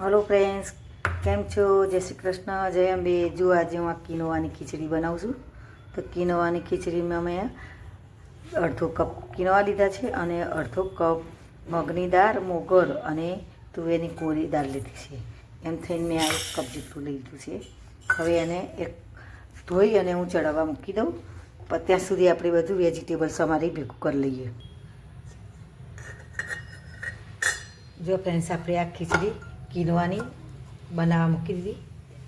Hello friends, કેમ છો? જય શ્રી કૃષ્ણ, જય અંબે. જો આજે હું આ કિનોવાની ખીચડી બનાવું છું. તો કિનોવાની ખીચડીમાં મેં અડધો કપ કિનોવા લીધા છે અને અડધો કપ મગની દાળ, મોગર અને તુવેરની કોરી દાળ લીધી છે. એમ થઈને મેં આ 1 કપ જેટલું લઈ લીધું છે. હવે એને ધોઈ અને હું ચડાવવા મૂકી દઉં. પણ ત્યાં સુધી આપણે બધું વેજીટેબલ્સ અમારી ભેગું કરી લઈએ. જો ફ્રેન્ડ્સ, આપણે આ ખીચડી કિનોવાની બનાવવા મૂકી દીધી.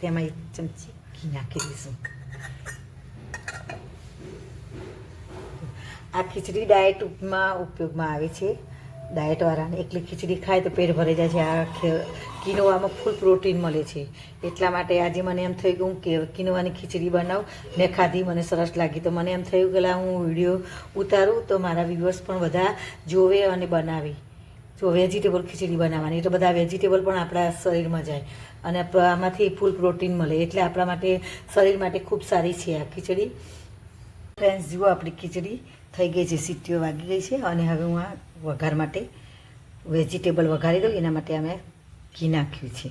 તેમાં 1 ચમચી ઘી નાખી દઈશું. આ ખીચડી ડાયટમાં ઉપયોગમાં આવે છે. ડાયટવાળાને એકલી ખીચડી ખાય તો પેટ ભરાઈ જાય છે. આ કિનોવામાં ફૂલ પ્રોટીન મળે છે. એટલા માટે આજે મને એમ થઈ ગયું કે કિનોવાની ખીચડી બનાવું. મેં ખાધી, મને સરસ લાગી. તો મને એમ થયું કે હું વિડીયો ઉતારું તો મારા વ્યુઅર્સ પણ બધા જોવે અને બનાવે. જો વેજીટેબલ ખીચડી બનાવવાની, એટલે બધા વેજીટેબલ પણ આપણા શરીરમાં જાય અને આમાંથી ફૂલ પ્રોટીન મળે. એટલે આપણા માટે, શરીર માટે ખૂબ સારી છે આ ખીચડી. ફ્રેન્ડ્સ, જુઓ આપણી ખીચડી થઈ ગઈ છે, સીટીઓ વાગી ગઈ છે. અને હવે હું આ વઘાર માટે વેજીટેબલ વઘારી દઉં. એના માટે અમે ઘી નાખ્યું છે.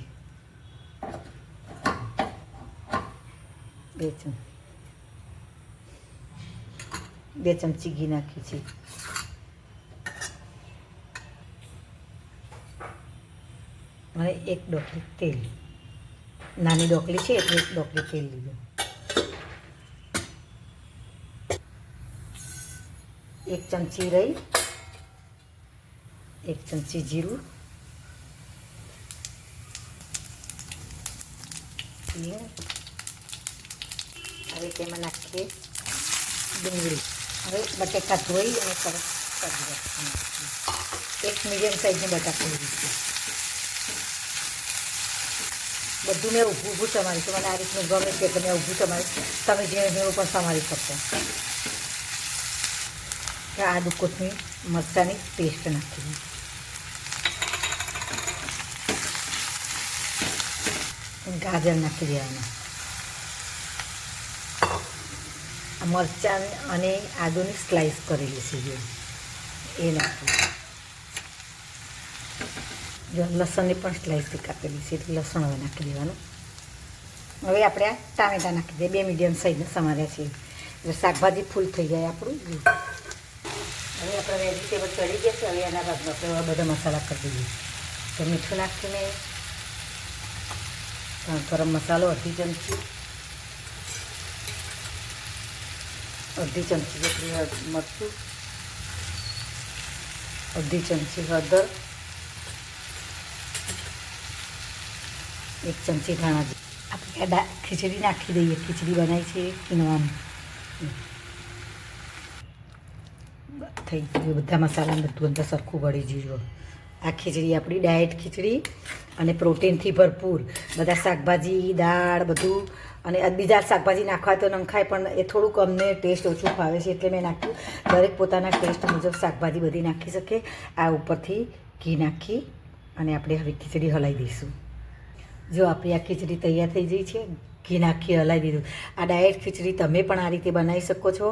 2 ચમચી ઘી નાખ્યું છે. અને 1 ડોકલી તેલ. નાની ડોકલી છે એટલે 1 ડોકલી તેલ લીધું. 1 ચમચી રાઈ, 1 ચમચી જીરું, હવે તેમાં નાખીએ ડુંગળી. હવે બટેકા ધોઈ અને સરસ કરી રાખીએ. 1 મીડિયમ સાઈઝનું બટાકું લીધું છે. બધું મેં ઊભું સમારી છે. મને આ રીતનું ગમે છે એટલે મેં ઊભું સમારી. તમે ઝીણું ઝીણું પણ સમારી શકો. આદુ, કોથમીર, મરચાંની પેસ્ટ નાખી. ગાજર નાખી દેવાના. મરચાં અને આદુની સ્લાઈસ કરેલી છે જો એ નાખી. જો લસણની પણ સ્લાઈસથી કાપેલી છે એટલે લસણ હવે નાખી દેવાનું. હવે આપણે આ ટામેટાં નાખી દઈએ. 2 મીડિયમ સાઈઝના સમાર્યા છે એટલે શાકભાજી ફૂલ થઈ જાય આપણું. હવે આપણે વેજીટેબલ ચડી ગયા છે. હવે એના બાદમાં આપણે બધા મસાલા કરી દઈએ. તો મીઠું નાખીને, ગરમ મસાલો અડધી ચમચી જેટલી મરચું, અડધી ચમચી હળદર, 1 ચમચી ધાણા જીરું. આપણે ખીચડી નાખી દઈએ. ખીચડી બનાવી છે કિનોવાની. થઈ ગયું. બધા મસાલાને બધું અંદર સરખું ગળી જીરું. આ ખીચડી આપણી ડાયટ ખીચડી અને પ્રોટીનથી ભરપૂર. બધા શાકભાજી, દાળ બધું, અને બીજા શાકભાજી નાખવા તો નખાય, પણ એ થોડુંક અમને ટેસ્ટ ઓછું ફાવે છે એટલે મેં નાખ્યું. દરેક પોતાના ટેસ્ટ મુજબ શાકભાજી બધી નાખી શકે. આ ઉપરથી ઘી નાખી અને આપણે હવે ખીચડી હલાવી દઈશું. જો આપણી આ ખીચડી તૈયાર થઈ ગઈ છે. ઘી નાખી હલાવી દીધું. આ ડાયટ ખીચડી તમે પણ આ રીતે બનાવી શકો છો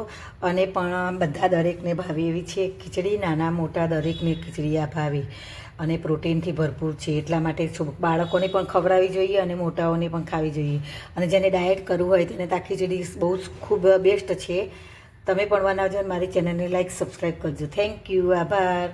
અને પણ બધા દરેકને ભાવે એવી છે ખીચડી. નાના મોટા દરેકને ખીચડી આ ભાવે અને પ્રોટીનથી ભરપૂર છે. એટલા માટે બાળકોને પણ ખવડાવવી જોઈએ અને મોટાઓને પણ ખાવી જોઈએ. અને જેને ડાયટ કરવું હોય તેને આ ખીચડી બહુ જ ખૂબ બેસ્ટ છે. તમે પણ બનાવજો અને મારી ચેનલને લાઈક, સબસ્ક્રાઈબ કરજો. Thank you. આભાર.